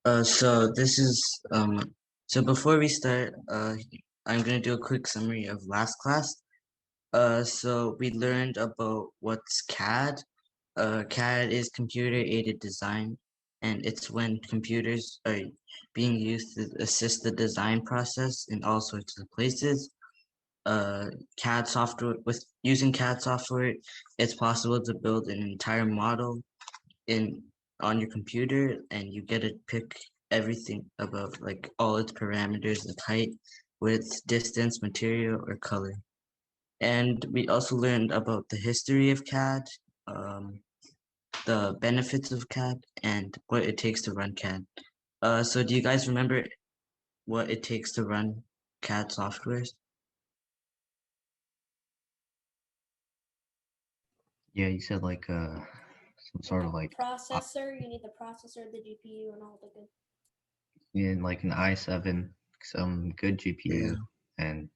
So this is so before we start, I'm gonna do a quick summary of last class. So we learned about what's CAD. CAD is computer aided design, and it's when computers are being used to assist the design process in all sorts of places. CAD software with using CAD software, it's possible to build an entire model in on your computer, and you get to pick everything about like all its parameters like height, width, distance, material, or color. And we also learned about the history of CAD, um, the benefits of CAD, and what it takes to run CAD. So do you guys remember what it takes to run CAD softwares? Yeah, you said like some sort of like processor. You need the processor, the GPU, and all the good. you need like an i7, some good GPU, and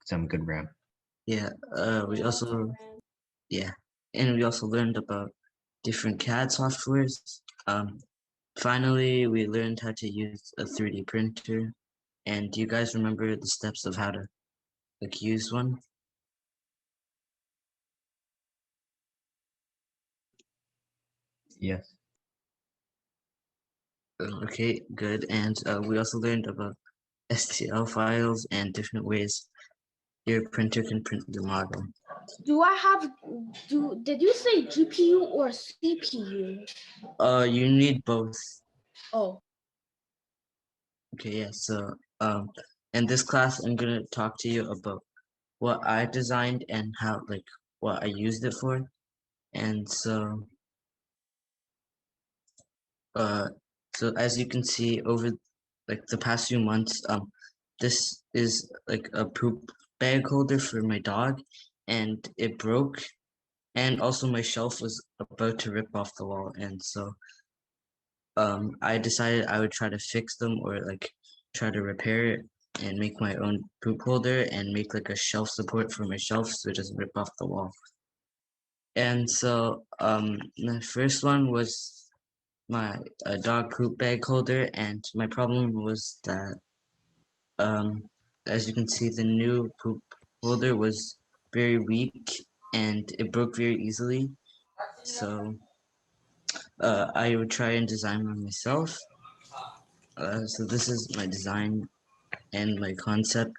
some good RAM. Yeah. We And lots of also RAM. yeah, and we also learned about different CAD softwares. Finally, we learned how to use a 3D printer. And do you guys remember the steps of how to like use one? Yes. Okay, good. And we also learned about STL files and different ways your printer can print the model. Did you say GPU or CPU? You need both. Oh. Okay, yeah. So in this class, I'm gonna talk to you about what I designed and how like what I used it for. And uh, so as you can see over like the past few months, this is like a poop bag holder for my dog, and it broke, and also my shelf was about to rip off the wall, and so I decided I would try to fix them or like try to repair it and make my own poop holder and make like a shelf support for my shelf so it doesn't rip off the wall. And so the first one was my dog poop bag holder, and my problem was that as you can see, the new poop holder was very weak and it broke very easily. So I would try and design one myself. So this is my design and my concept.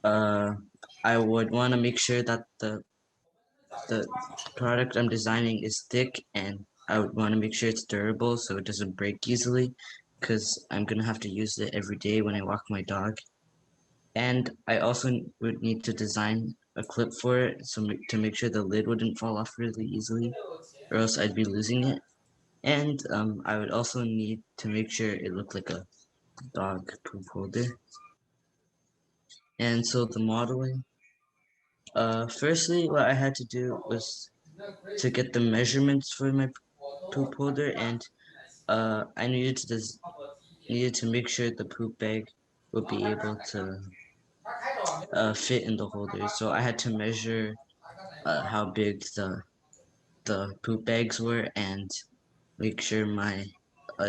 I would want to make sure that the product I'm designing is thick, and I would want to make sure it's durable so it doesn't break easily, because I'm gonna have to use it every day when I walk my dog. And I also would need to design a clip for it to make sure the lid wouldn't fall off really easily, or else I'd be losing it. And I would also need to make sure it looked like a dog poop holder. And so the modeling, firstly, what I had to do was to get the measurements for my poop holder, and I needed to make sure the poop bag would be able to fit in the holder. So I had to measure how big the poop bags were and make sure my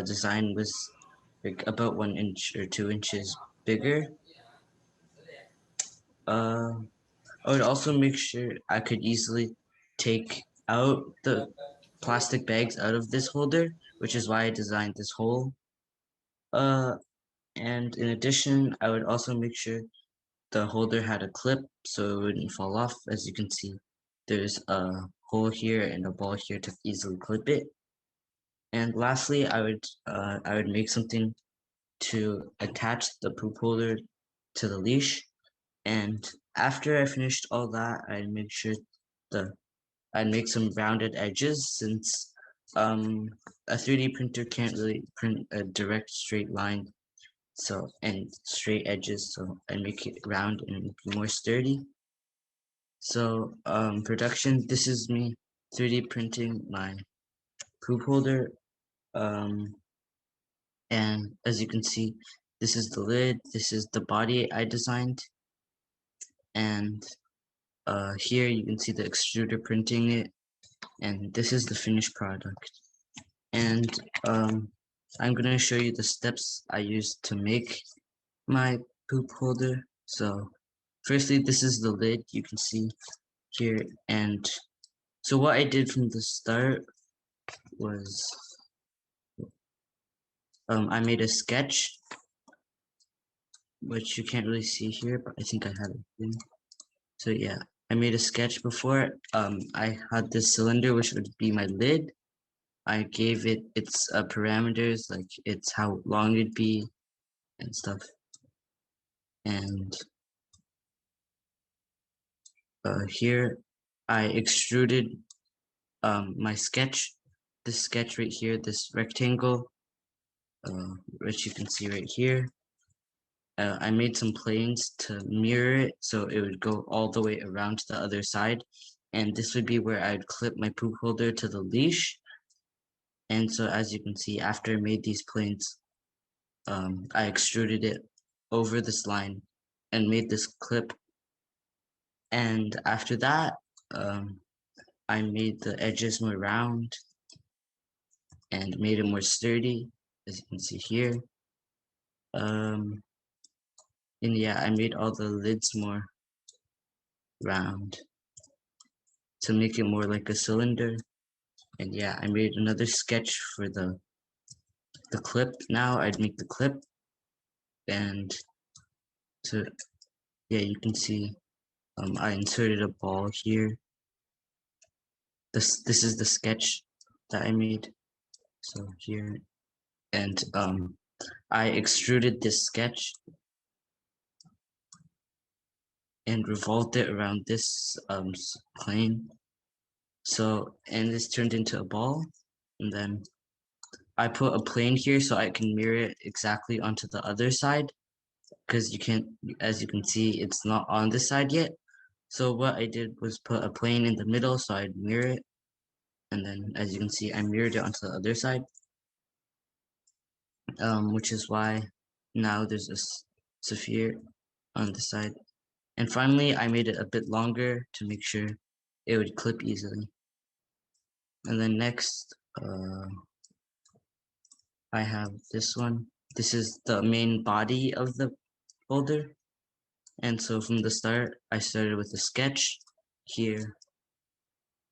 design was like about 1 inch or 2 inches bigger. I would also make sure I could easily take out the plastic bags out of this holder, which is why I designed this hole. Uh, and in addition, I would also make sure the holder had a clip so it wouldn't fall off. As you can see, there's a hole here and a ball here to easily clip it. And lastly, I would make something to attach the poop holder to the leash. And after I finished all that, the I'd make some rounded edges, since a 3D printer can't really print a direct straight line, so and straight edges, so I make it round and be more sturdy. So production, this is me 3D printing my poop holder. Um, and as you can see, this is the lid, this is the body I designed, and here you can see the extruder printing it, and this is the finished product. And I'm gonna show you the steps I used to make my poop holder. So firstly, this is the lid you can see here. And so what I did from the start was I made a sketch, which you can't really see here, but I think I have it here. So yeah, I made a sketch before. I had this cylinder, which would be my lid. I gave it its parameters, like it's how long it'd be and stuff. And here I extruded my sketch, this sketch right here, this rectangle, which you can see right here. I made some planes to mirror it so it would go all the way around to the other side. And this would be where I'd clip my poop holder to the leash. And so as you can see, after I made these planes, I extruded it over this line and made this clip. And after that, I made the edges more round and made it more sturdy, as you can see here. And yeah, I made all the lids more round to make it more like a cylinder. And yeah, I made another sketch for the clip. Now I'd make the clip, and to yeah, you can see I inserted a ball here. This is the sketch that I made. So here, and I extruded this sketch and revolved it around this plane. So, and this turned into a ball, and then I put a plane here so I can mirror it exactly onto the other side, because you can't, as you can see, it's not on this side yet. So what I did was put a plane in the middle so I'd mirror it, and then as you can see, I mirrored it onto the other side, which is why now there's a sphere on the side. And finally, I made it a bit longer to make sure it would clip easily. And then next, I have this one. This is the main body of the folder. And so from the start, I started with a sketch here.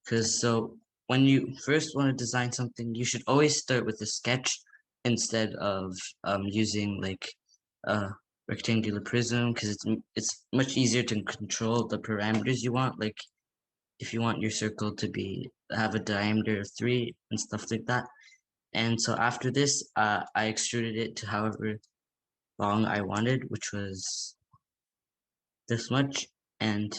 Because so when you first want to design something, you should always start with a sketch instead of using like a rectangular prism, because it's much easier to control the parameters you want. Like if you want your circle to have a diameter of 3 and stuff like that. And so after this, I extruded it to however long I wanted, which was this much, and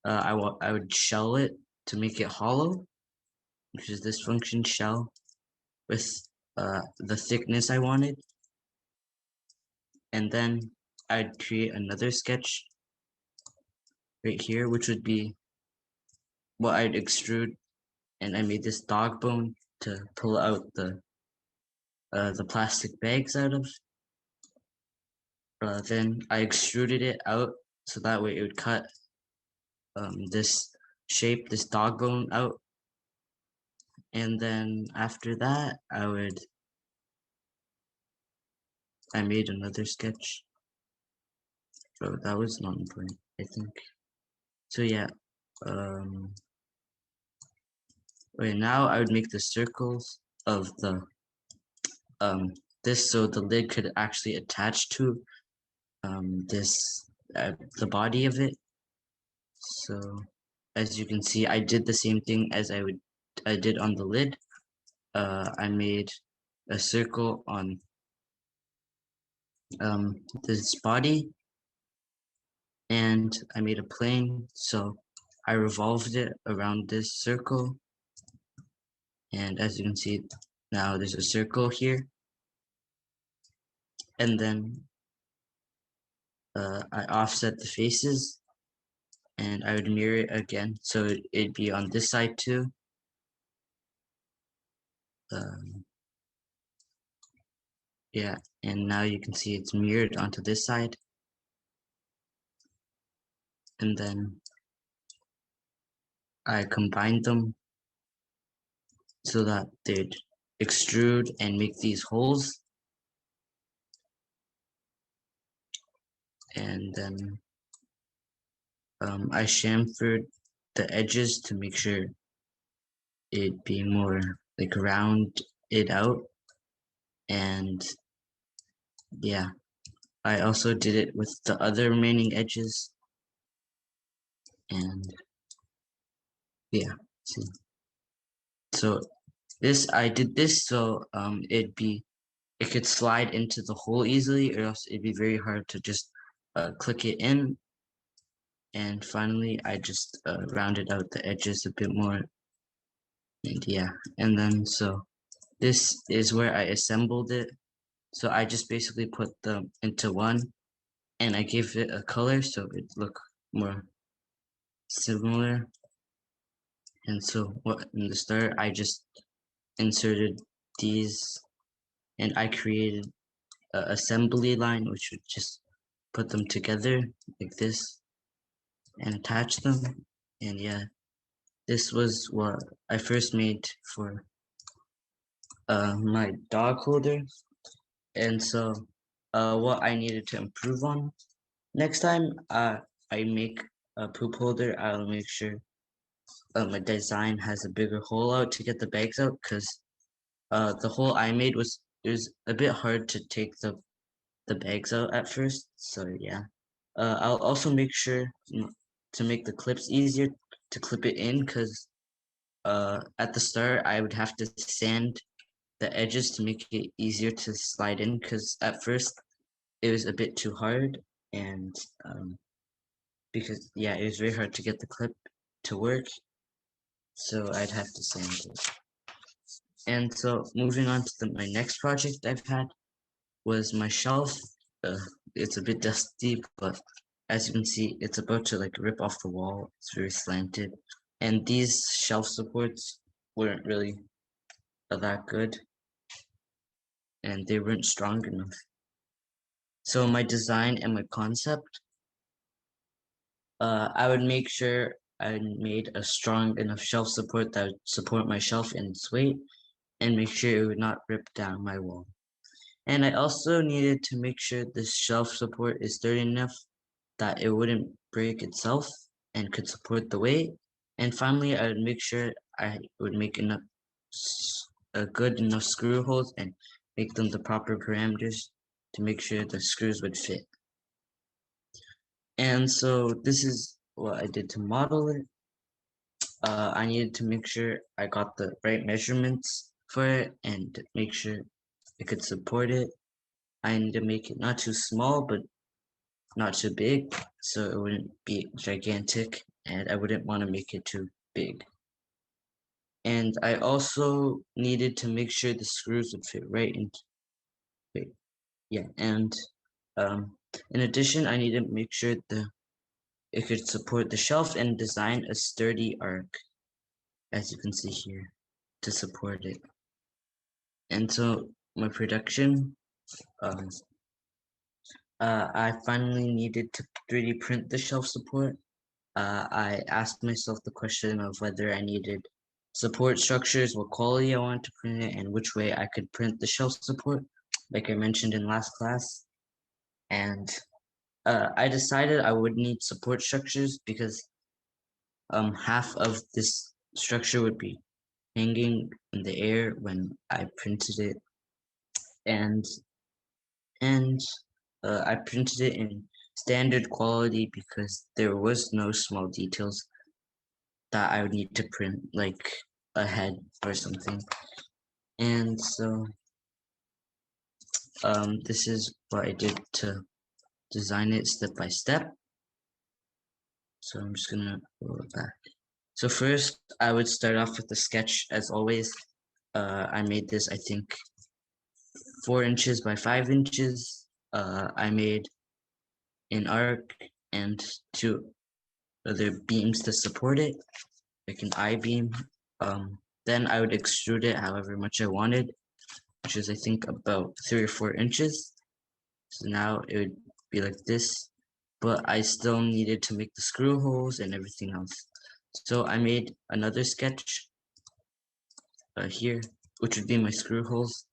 I would shell it to make it hollow, which is this function shell with the thickness I wanted, and then I'd create another sketch right here, which would be what I'd extrude, and I made this dog bone to pull out the plastic bags out of. Then I extruded it out so that way it would cut this shape, this dog bone out. And then after that, I made another sketch. Oh, that was not important, I think. So yeah, okay, now I would make the circles of the this so the lid could actually attach to this the body of it. So as you can see, I did the same thing as I did on the lid. I made a circle on this body, and I made a plane, so I revolved it around this circle, and as you can see, now there's a circle here, and then I offset the faces, and I would mirror it again, so it'd be on this side too. Yeah, and now you can see it's mirrored onto this side, and then I combined them so that extrude and make these holes. And then I chamfered the edges to make sure it be more like round it out. And yeah, I also did it with the other remaining edges. And yeah, see. So I did this so it could slide into the hole easily, or else it'd be very hard to just click it in. And finally, I just rounded out the edges a bit more. And yeah, and then so this is where I assembled it. So I just basically put them into one, and I gave it a color so it look more similar. And so what in the start, I just inserted these, and I created an assembly line, which would just put them together like this and attach them. And yeah, this was what I first made for my dog holder. And so what I needed to improve on next time I make a poop holder, I'll make sure my design has a bigger hole out to get the bags out, because the hole I made was a bit hard to take the bags out at first. So yeah, I'll also make sure to make the clips easier to clip it in, because at the start I would have to sand the edges to make it easier to slide in, because at first it was a bit too hard. And because yeah, it was very hard to get the clip to work, so I'd have to sand it. And so moving on to my next project I've had was my shelf. It's a bit dusty, but as you can see, it's about to like rip off the wall. It's very slanted, and these shelf supports weren't really that good, and they weren't strong enough. So my design and my concept, I would make sure I made a strong enough shelf support that would support my shelf in its weight, and make sure it would not rip down my wall. And I also needed to make sure this shelf support is sturdy enough that it wouldn't break itself and could support the weight. And finally, I would make sure I would make enough good enough screw holes and make them the proper parameters to make sure the screws would fit. And so this is what I did to model it. I needed to make sure I got the right measurements for it and make sure it could support it. I need to make it not too small, but not too big, so it wouldn't be gigantic, and I wouldn't want to make it too big. And I also needed to make sure the screws would fit right into it. Yeah, and in addition, I needed to make sure it could support the shelf and design a sturdy arc, as you can see here, to support it. And so my production, I finally needed to 3D print the shelf support. I asked myself the question of whether I needed support structures, what quality I wanted to print it, and which way I could print the shelf support, like I mentioned in last class. And I decided I would need support structures because half of this structure would be hanging in the air when I printed it, and I printed it in standard quality because there was no small details that I would need to print, like a head or something. And so this is what I did to design it step by step. So I'm just gonna go back. So first I would start off with the sketch as always. I made this, I think, 4 inches by 5 inches. I made an arc and 2 other beams to support it, like an I-beam. Then I would extrude it however much I wanted, which is I think about 3 or 4 inches. So now it would be like this, but I still needed to make the screw holes and everything else. So I made another sketch here, which would be my screw holes.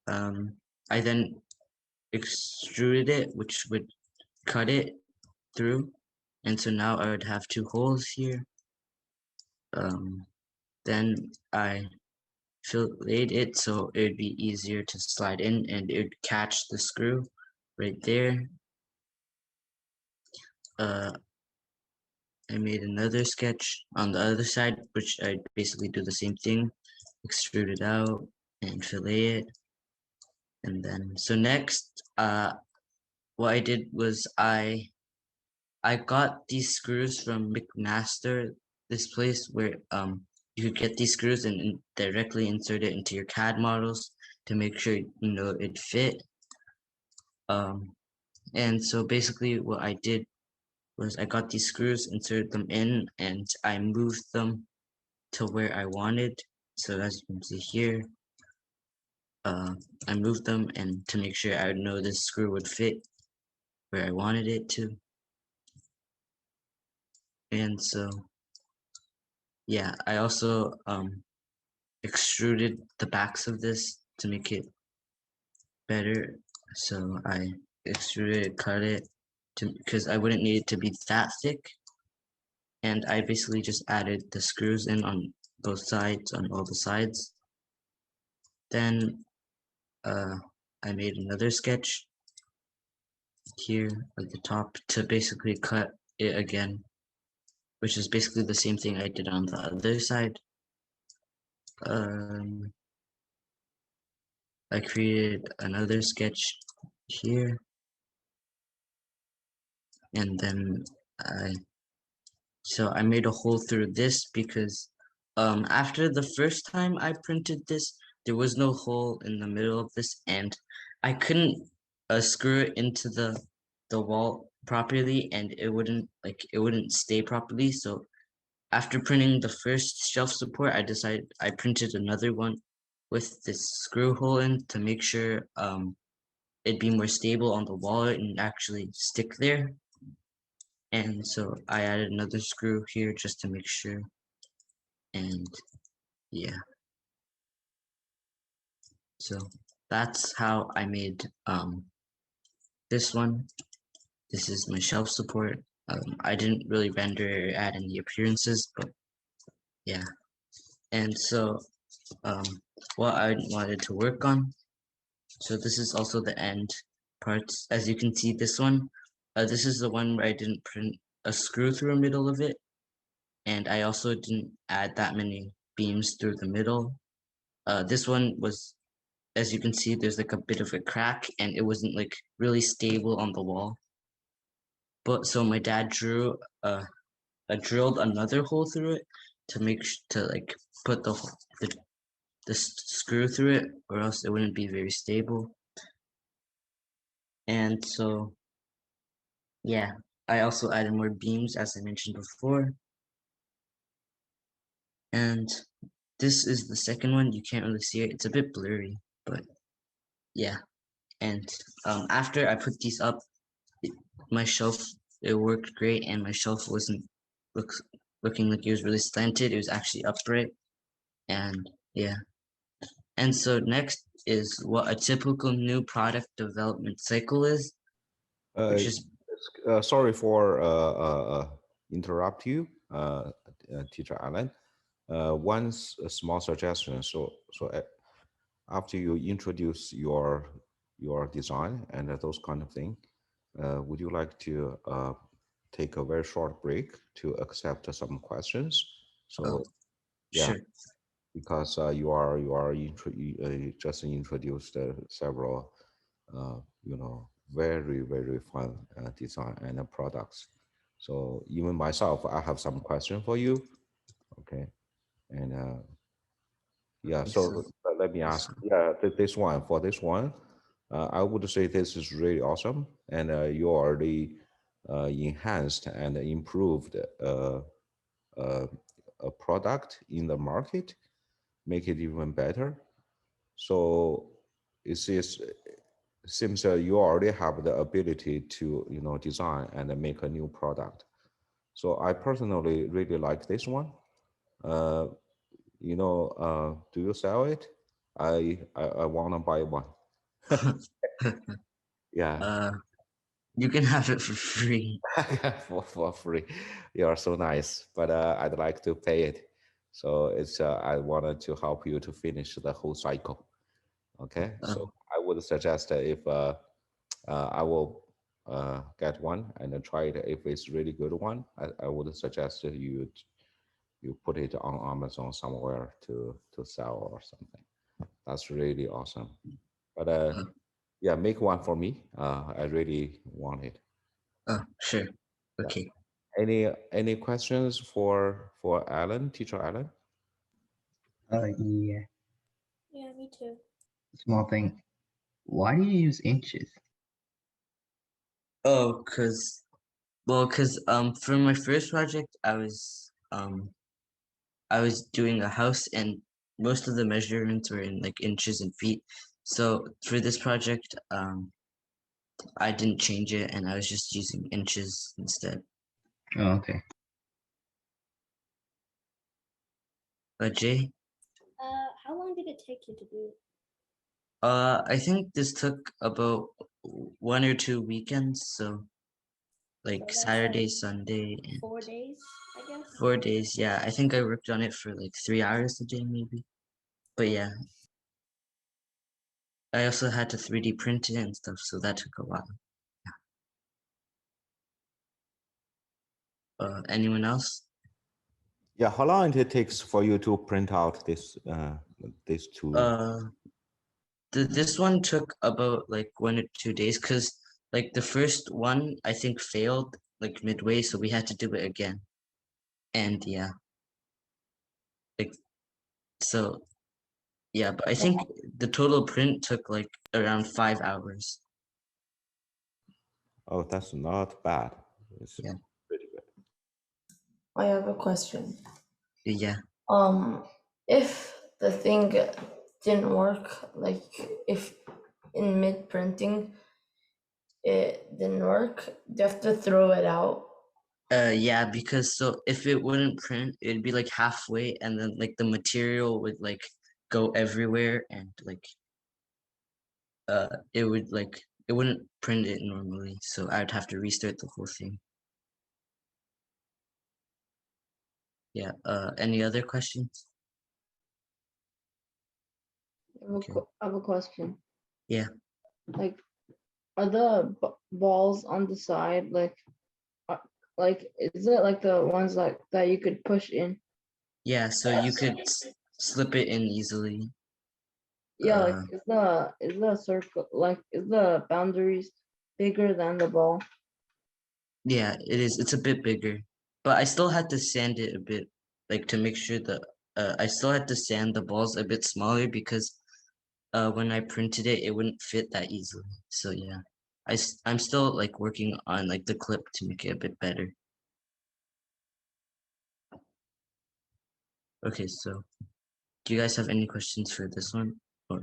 I then extruded it, which would cut it through, and so now I would have two holes here. Then I filleted it so it would be easier to slide in, and it would catch the screw right there. I made another sketch on the other side, which I basically do the same thing, extrude it out and fillet it. And then, so next, what I did was I got these screws from McMaster, this place where you could get these screws and directly insert it into your CAD models to make sure it fit. And so basically what I did was I got these screws, inserted them in, and I moved them to where I wanted. So as you can see here, I moved them and to make sure I would know this screw would fit where I wanted it to. And so, yeah, I also extruded the backs of this to make it better. So I extruded it, cut it, because I wouldn't need it to be that thick. And I basically just added the screws in on both sides, on all the sides. Then I made another sketch here at the top to basically cut it again, which is basically the same thing I did on the other side. I created another sketch here, and then I made a hole through this because after the first time I printed this, there was no hole in the middle of this, and I couldn't screw it into the wall properly, and it wouldn't stay properly. So after printing the first shelf support, I printed another one with this screw hole in to make sure it'd be more stable on the wall and actually stick there. And so I added another screw here just to make sure. And yeah. So that's how I made this one. This is my shelf support. I didn't really render or add any appearances, but yeah. And so what I wanted to work on. So this is also the end parts. As you can see, this one, this is the one where I didn't print a screw through the middle of it. And I also didn't add that many beams through the middle. This one was, as you can see, there's like a bit of a crack and it wasn't like really stable on the wall. But so my dad drilled another hole through it to like put the screw through it, or else it wouldn't be very stable. And so, yeah, I also added more beams as I mentioned before. And this is the second one. You can't really see it. It's a bit blurry, but yeah. And after I put these up, my shelf, it worked great, and my shelf wasn't looking like it was really slanted. It was actually upright. And yeah. And so next is what a typical new product development cycle is, which is Sorry for interrupt you, Teacher Allen. A small suggestion. After you introduce your design and those kind of thing, would you like to take a very short break to accept some questions? So yeah, sure. because you just introduced several very fun design and products. So even myself, I have some question for you. Okay, and yeah, so let me ask. Yeah, this one, I would say this is really awesome, and you already enhanced and improved a product in the market, make it even better. So it seems you already have the ability to design and make a new product. So I personally really like this one. you know, do you sell it? I wanna buy one. Yeah. You can have it for free. For free. You are so nice, but I'd like to pay it. So it's I wanted to help you to finish the whole cycle. Okay, so I would suggest that if I will get one and then try it. If it's really good one, I would suggest that you put it on Amazon somewhere to sell or something. That's really awesome. But yeah, make one for me. I really want it. Sure. Yeah. Okay. Any questions for Alan, teacher Alan? Yeah, Yeah, me too. small thing. Why do you use inches? Oh, cause for my first project, I was doing a house and most of the measurements were in like inches and feet. So for this project, I didn't change it and I was just using inches instead. Oh, okay. Jay, How long did it take you to do it? I think this took about 1 or 2 weekends, so like So that's Saturday, like Sunday, and 4 days, I guess. 4 days. Yeah, I think I worked on it for like 3 hours a day, maybe. But yeah, I also had to 3D print it and stuff, so that took a while. Anyone else? Yeah, how long it takes for you to print out this two? This one took about like 1 or 2 days because like the first one I think failed like midway, so we had to do it again. And yeah, like so yeah, but I think the total print took like around 5 hours. Oh, that's not bad. It's Yeah. pretty good. I have a question. Yeah. If the thing didn't work, like if in mid printing it didn't work, do you have to throw it out? Yeah, because so if it wouldn't print, it'd be like halfway and then like the material would like go everywhere and like it would like it wouldn't print it normally, so I'd have to restart the whole thing. Yeah, any other questions? I have a question. Yeah. Like, are the balls on the side like is it like the ones like that you could push in? Yeah, so you could slip it in easily. Yeah, like Uh, is the circle like is the boundaries bigger than the ball? yeah, it is. It's a bit bigger, but I still had to sand it a bit, like to make sure that I still had to sand the balls a bit smaller because when I printed it, it wouldn't fit that easily. So yeah, I'm still like working on like the clip to make it a bit better. Okay, so do you guys have any questions for this one? Or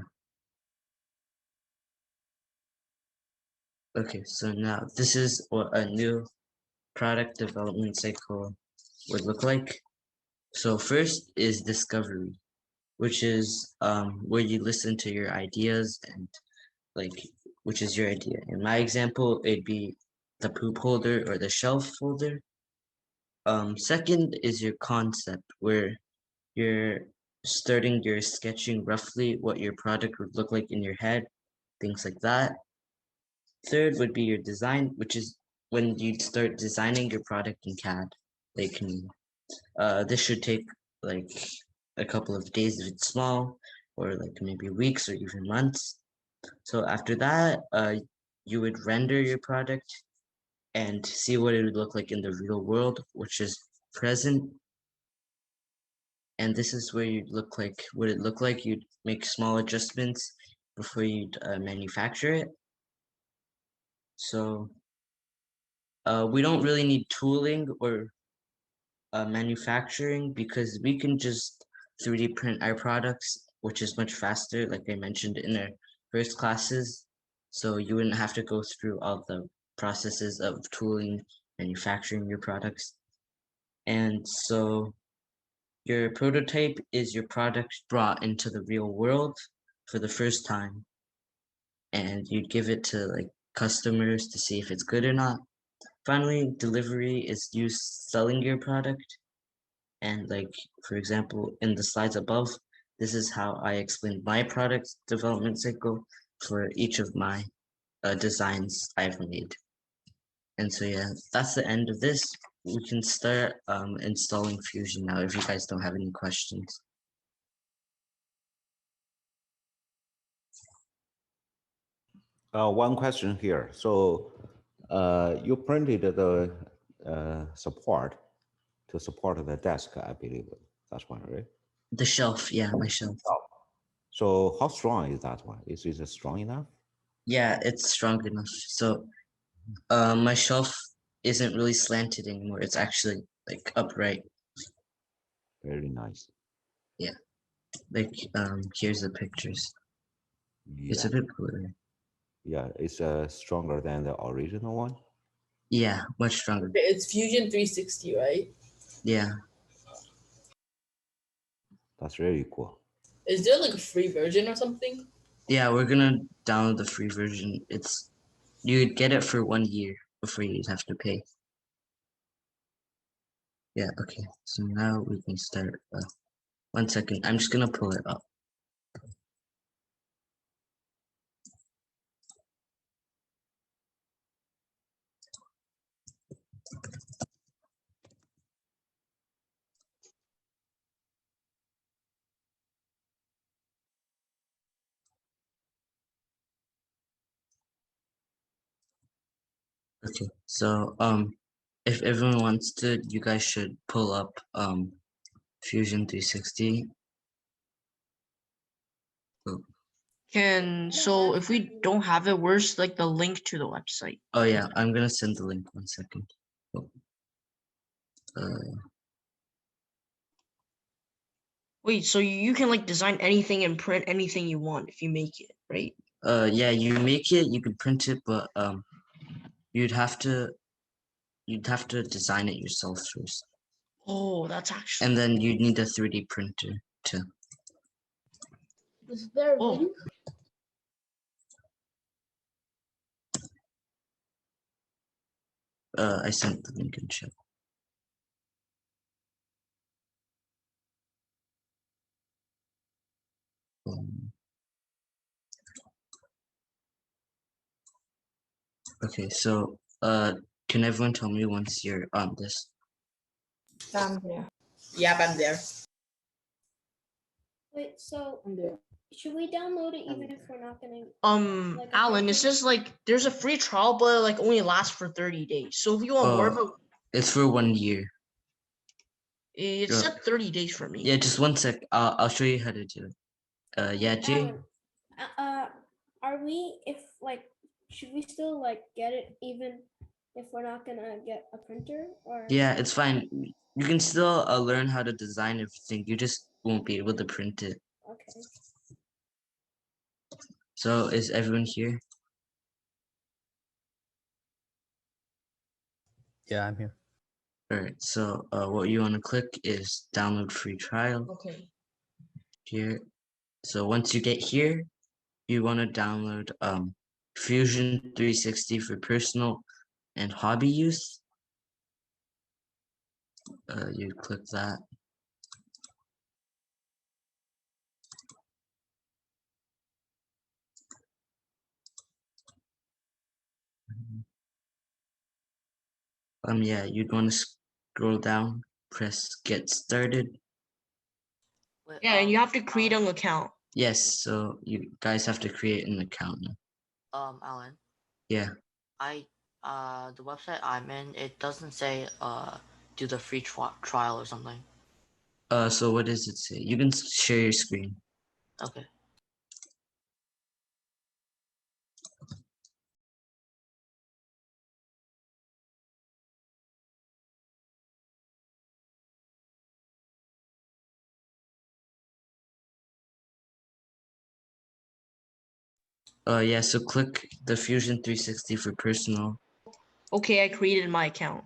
okay, so now this is what a new product development cycle would look like. So first is discovery, which is where you listen to your ideas and like which is your idea. In my example, it'd be the poop holder or the shelf holder. Second is your concept, where you're starting your sketching roughly what your product would look like in your head, things like that. Third would be your design, which is when you start designing your product in CAD. Like this should take like a couple of days if it's small, or like maybe weeks or even months. So after that, you would render your product and see what it would look like in the real world, which is present. And this is where you'd look like what it look like. You'd make small adjustments before you'd manufacture it. So we don't really need tooling or manufacturing because we can just 3D print our products, which is much faster, like I mentioned in our first classes. So you wouldn't have to go through all the processes of tooling, manufacturing your products. And so Your prototype is your product brought into the real world for the first time, and you give it to like customers to see if it's good or not. Finally, delivery is you selling your product, and like for example, in the slides above, this is how I explained my product development cycle for each of my designs I've made. And so yeah, that's the end of this. We can start installing Fusion now if you guys don't have any questions. One question here. So you printed the support to support the desk, I believe. That's one, right? The shelf, yeah, my shelf. So how strong is that one? Is it strong enough? Yeah, it's strong enough. So my shelf isn't really slanted anymore. It's actually like upright. Very nice. Yeah. Like here's the pictures. It's Yeah, a bit blurry. yeah, it's stronger than the original one. Yeah, much stronger. It's Fusion 360, right? Yeah. That's really cool. Is there like a free version or something? Yeah, we're gonna download the free version. It's you'd get it for 1 year before you'd have to pay. Yeah, okay. So now we can start. 1 second. I'm just gonna pull it up. Okay, so if everyone wants to, you guys should pull up Fusion 360. So if we don't have it, where's like the link to the website? Oh yeah, I'm gonna send the link 1 second. Oh. Wait, so you can like design anything and print anything you want if you make it, right? Yeah, you make it, you can print it, but you'd have to design it yourself first. Oh, that's actually. And then you'd need a 3D printer to. Is there a Oh. link? I sent the link in chat. Okay, so can everyone tell me once you're on this? I'm there. Yep, I'm there. Wait, so I'm there. should we download it even if we're not gonna? Like a Alan, it picture? says like there's a free trial, but it, like only lasts for 30 days. So if you want more of it, It's for 1 year. it Yeah. said 30 days for me. Yeah, just 1 sec. I'll show you how to do it. Yeah, Jay. Alan, are we if like should we still like get it even if we're not gonna get a printer or? Yeah, it's fine. You can still learn how to design everything. You just won't be able to print it. Okay. So is everyone here? Yeah, I'm here. All right. So what you want to click is download free trial Okay. here. So once you get here, you want to download Fusion 360 for personal and hobby use. You click that. Yeah, you'd want to scroll down, press get started. Wait, Yeah, and you have to create an account. Yes, so you guys have to create an account now. Alan, Yeah. the website I'm in, it doesn't say do the free trial or something. So what does it say? You can share your screen. Okay. Yeah, so click the Fusion 360 for personal. Okay, I created my account.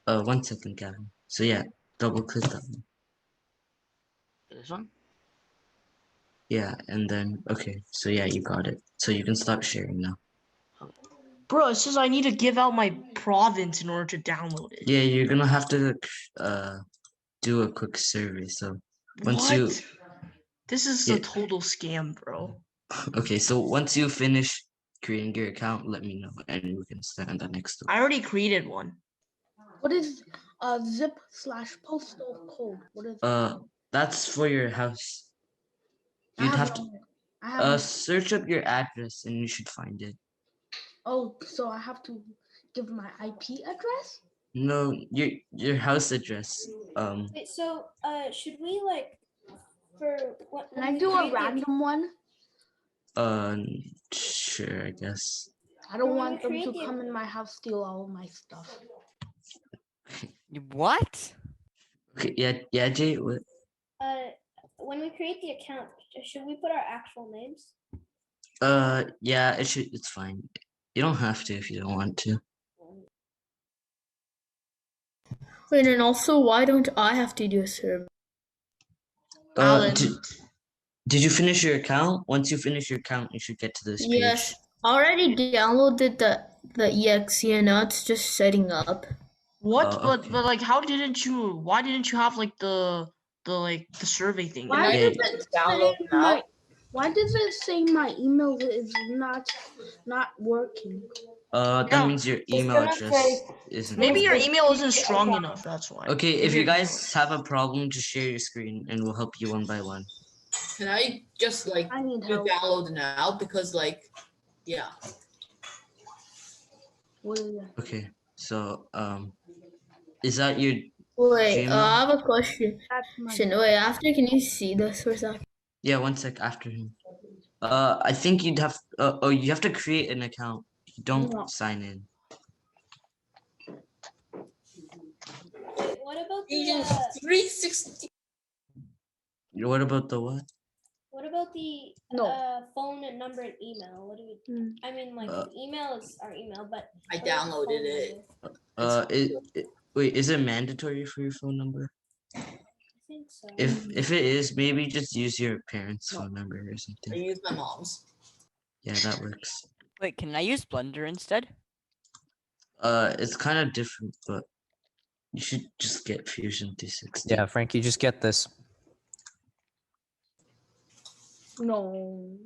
1 second, Gavin. So yeah, double click that one. this one? Yeah, and then okay, so yeah, you got it. So you can stop sharing now. Bro, it says I need to give out my province in order to download it. Yeah, you're gonna have to do a quick survey. So once you What? This is Yeah. a total scam, bro. okay, so once you finish creating your account, let me know and we can start on the next one. I already created one. What is zip/postal code? What is That's for your house. I You'd have have to I have search up your address and you should find it. oh, so I have to give my IP address? No, your house address. Wait, so should we like for what? Can I do a random one? Sure, I guess. I don't When we want them to create the- come in my house, steal all my stuff. What? Okay, yeah, Jay. What? When we create the account, should we put our actual names? Yeah, it should. It's fine. You don't have to if you don't want to. Wait, and also, why don't I have to do a survey? Allan. Did you finish your account? Once you finish your account, you should get to this page. Yes, I already downloaded the exe and now it's just setting up. What? Oh, But okay. but like, how didn't you? Why didn't you have like the survey thing? Why Yeah. does it Download say now. why does it say my email is not working? That Yeah. means your It's email gonna address say- isn't. Maybe your working. email isn't strong enough. That's why. Okay, if Maybe you your email guys have a problem, just share your screen and we'll help you one by one. Can I just like I need do help. download now? Because like, yeah. What is it? Okay, so is that your Wait, Gmail? I have a question. That's my Wait, after, can you see this for a second? Yeah, one sec after him. I think you'd have. You have to create an account. You don't No. sign in. Wait, what about the Agent 360. What about the what? what about the No. phone and number and email? What do we? I mean, like email is our email, but I what about the phone downloaded it. number? Wait, is it mandatory for your phone number? I think so. If it is, maybe just use your parents' phone number or I something. use my mom's. Yeah, that works. Wait, can I use Blender instead? It's kind of different, but you should just get Fusion 360. Yeah, Frankie, just get this. No.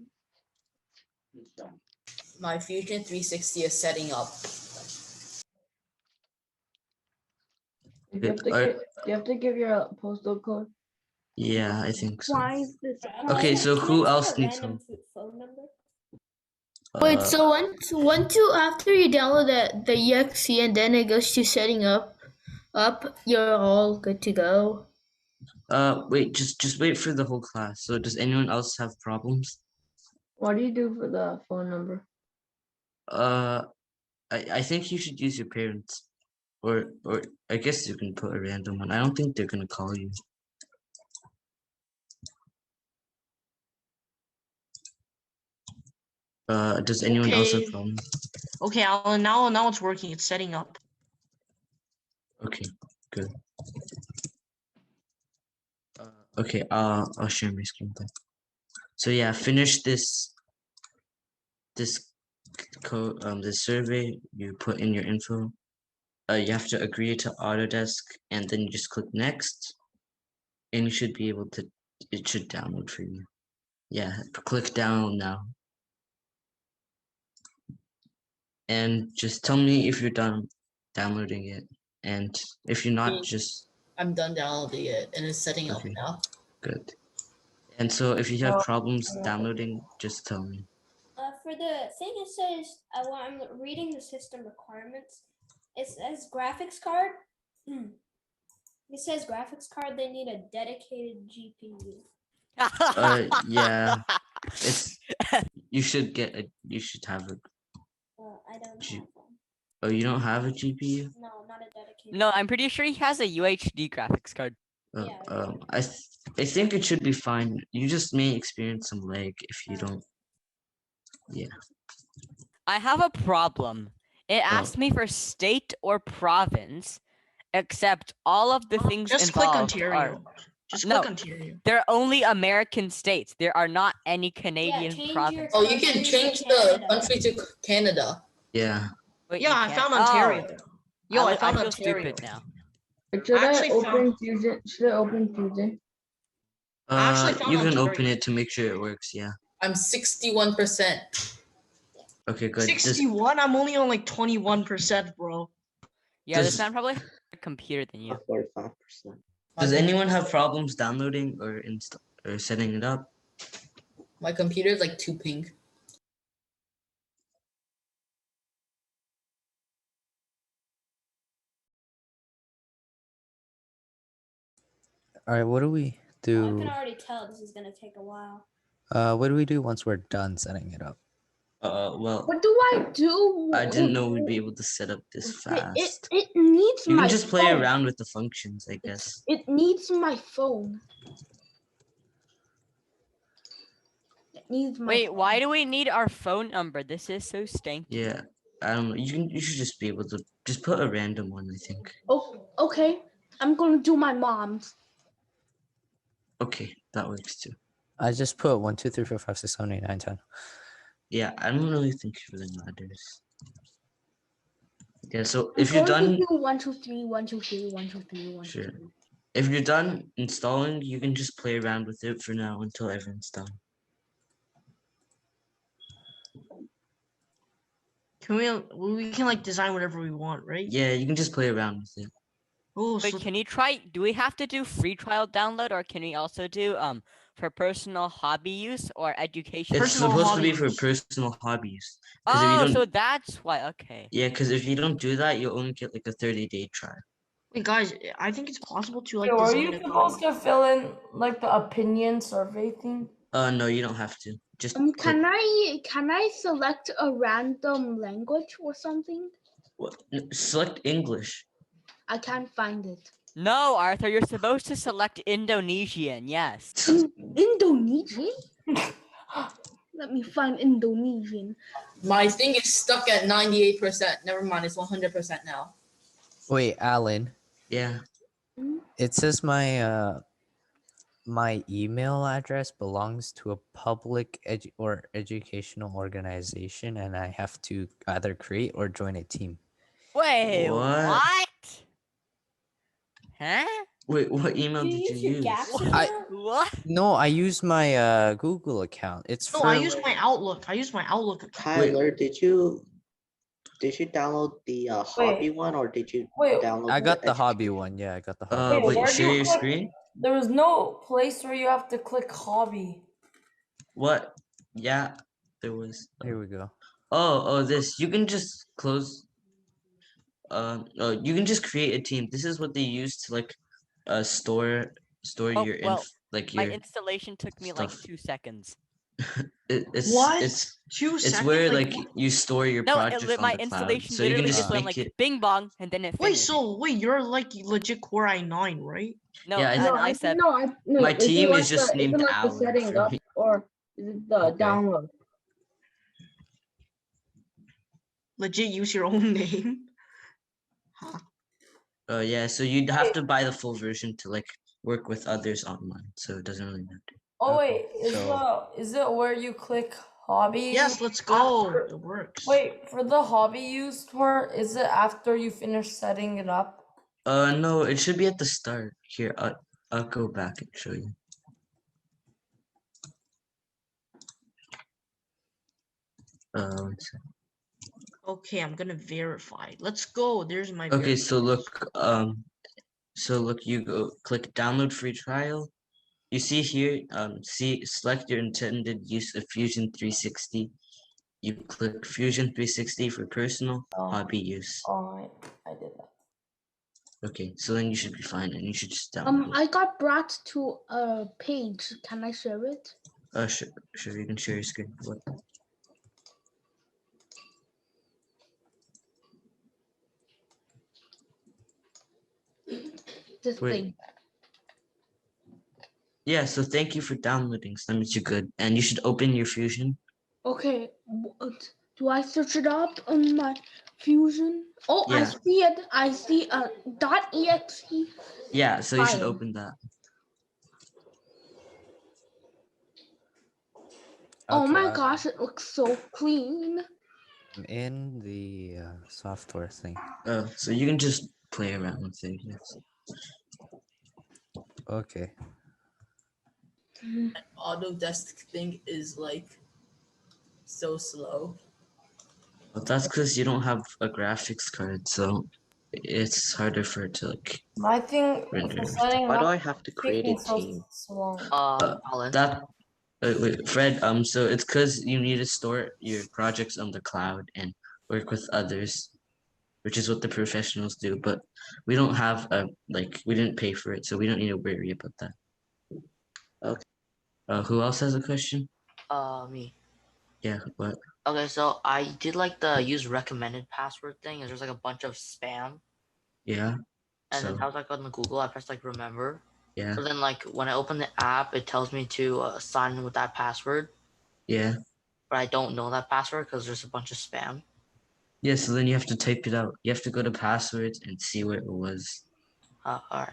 My Fusion 360 is setting up. You have to give your postal code. Yeah, I think so. Why is this? Okay, so Can I who just else put a needs random help? phone number? Wait, so once you after you download the exe and then it goes to setting up, you're all good to go. Wait, just wait for the whole class. So does anyone else have problems? What do you do for the phone number? I think you should use your parents, or I guess you can put a random one. I don't think they're gonna call you. Does anyone else have Okay. problems? Okay, Allan. Now it's working. It's setting up. Okay, good. Okay, I'll share my screen then. So yeah, finish this code, this survey. You put in your info. You have to agree to Autodesk, and then you just click next, and you should be able to. It should download for you. Yeah, click download now, and just tell me if you're done downloading it, and if you're not, just I'm done downloading it and it's setting up Okay. now. good. And so if you have problems downloading, just tell me. For the thing, it says when I'm reading the system requirements, it says graphics card. It says graphics card. They need a dedicated GPU. Yeah, it's you should have a. I don't G- have one. Oh, you don't have a GPU? No, not a dedicated. No, I'm pretty sure he has a UHD graphics card. Yeah. I think it should be fine. You just may experience some lag if you don't. Yeah. I have a problem. It asked me for state or province, except all of the things Just click involved Ontario. Just No. click Ontario. They're only American states. There are not any Canadian change your provinces. Oh, you can country to change the Canada. country to Canada. Yeah. Wait, Yeah, you I can't? found Oh, Ontario. Yo, I found feel Ontario. stupid now. Should I actually open found- Fusion? Should I open Fusion? I actually found You can Ontario. open it to make sure it works. Yeah. I'm 61%. Okay, good. 61? I'm only on like 21%, bro. Yeah, this Does- man probably has a computer than you. 45%. Does anyone have problems downloading or setting it up? My computer is like 2 ping. All right, what do we I do? can already tell this is gonna take a while. What do we do once we're done setting it up? Well, What do I do? I didn't know we'd be able to set up this It, fast. it needs You my can just play phone. around with the functions, I guess. It needs my phone. It needs my Wait, phone. why do we need our phone number? This is so stanky. Yeah, I don't know. You should just be able to just put a random one, I think. Oh, okay. I'm gonna do my mom's. Okay, that works too. I just put 1, 2, 3, 4, 5, 6, 7, 8, 9, 10. Yeah, I don't really think it really matters. Yeah, so I'm if you're going done, to do 1, 2, 3, 1, 2, 3, 1, 2, 3, 1, 2, Sure. 3. if you're done installing, you can just play around with it for now until everyone's done. Can we can like design whatever we want, right? Yeah, you can just play around with it. Oh, Wait, so can you try? Do we have to do free trial download, or can we also do for personal hobby use or education? It's Personal supposed to be for hobby use. personal hobbies. 'Cause if you Oh, don't- so that's why. Okay. Yeah, because if you don't do that, you'll only get like a 30-day trial. Wait, guys, I think it's possible to like Yo, are design you a supposed to fill in like the opinion survey thing? No, you don't have to. Just click. Can I select a random language or something? Select English. I can't find it. No, Arthur, you're supposed to select Indonesian. Yes. Indonesian? Let me find Indonesian. My thing is stuck at 98%. Never mind, it's 100% now. Wait, Alan. Yeah. It says my my email address belongs to a public or educational organization, and I have to either create or join a team. Wait, What? what? Huh? Wait, what email did you use? What? No, I use my Google account. It's No, for I use my Outlook. I use my Outlook account. Tyler, did you download the hobby one, or did you download? I got the hobby one. Yeah, I got the hobby. Wait, Wait, where do share you your click- screen. There was no place where you have to click hobby. What? Yeah, there was. Here we go. Oh, this. You can just close. You can just create a team. This is what they use to like, store Oh, your well, like my your. installation took me like stuff. 2 seconds. It's What? it's 2 it's seconds? where Like, like you store your No, projects on my the cloud. installation So you can literally just just went make like it. bing bong and then it wait, finished. so wait, you're like legit Core i9, right? No, Yeah, and I said My is it team like is just the, named is it like Alan the setting for up, me. or is it the Okay. download? Legit use your own name. Yeah, so you'd have to buy the full version to like work with others online. So it doesn't really matter. Oh Okay, wait, is it where you click hobby? Yes, let's go. after- It works. Wait, for the hobby used part, is it after you finish setting it up? No, it should be at the start. Here, I'll go back and show you. One second. Okay, I'm gonna verify. Let's go. There's my Okay, so look, you go click download free trial. You see here, select your intended use of Fusion 360. You click Fusion 360 for personal hobby use. Oh, I did that. Okay, so then you should be fine, and you should just download it. I got brought to a page. Can I share it? Sure, you can share your screen. What? This Wait. thing. Yeah, so thank you for downloading. So that means you're good, and you should open your Fusion. Okay. Do I search it up on my Fusion? Oh, I Yeah. see it. I see a .exe. Yeah, so you should file. open that. Oh my Okay. gosh, it looks so clean. I'm in the software thing. Oh, so you can just play around with it. Yes. Okay. Autodesk thing is like so slow. But that's because you don't have a graphics card, so it's harder for it to like My thing render for everything. setting Why do up I have to create a taking so team? long. Alan. That wait, Fred. So it's because you need to store your projects on the cloud and work with others, which is what the professionals do. But we don't have we didn't pay for it, so we don't need to worry about that. Okay. Who else has a question? Me. Yeah. What? Okay, so I did like the use recommended password thing, and there's like a bunch of spam. Yeah. And then So I was like on the Google, I pressed like remember. yeah. So then like when I open the app, it tells me to sign in with that password, Yeah. but I don't know that password because there's a bunch of spam. Yeah. So then you have to type it out. You have to go to passwords and see what it was. All right.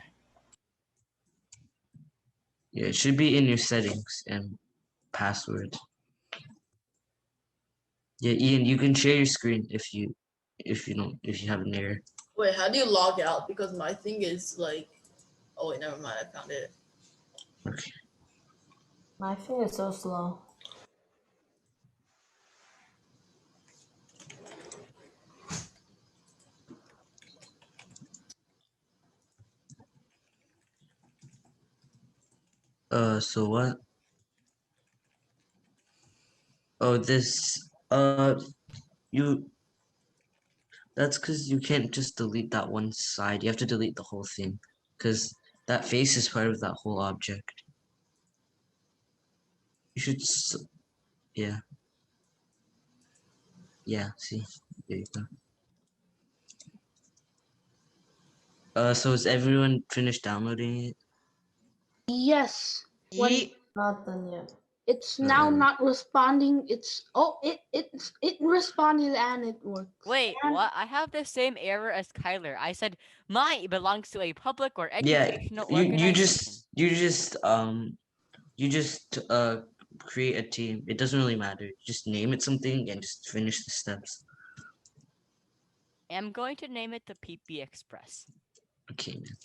Yeah, it should be in your settings and password. Yeah, Ian, you can share your screen if you have an error. Wait, how do you log out? Because my thing is like, oh wait, never mind. I found it. Okay. My thing is so slow. So what? Oh, you, that's because you can't just delete that one side. You have to delete the whole thing because that face is part of that whole object. You should, yeah. Yeah, see, there you go. So is everyone finished downloading it? Yes. When Not done yet. it's now not responding, it responded and it works. Wait, what? I have the same error as Kyler. I said my belongs to a public or Yeah, educational you organization. you just create a team. It doesn't really matter. Just name it something and just finish the steps. I'm going to name it the PP Express. Okay, man.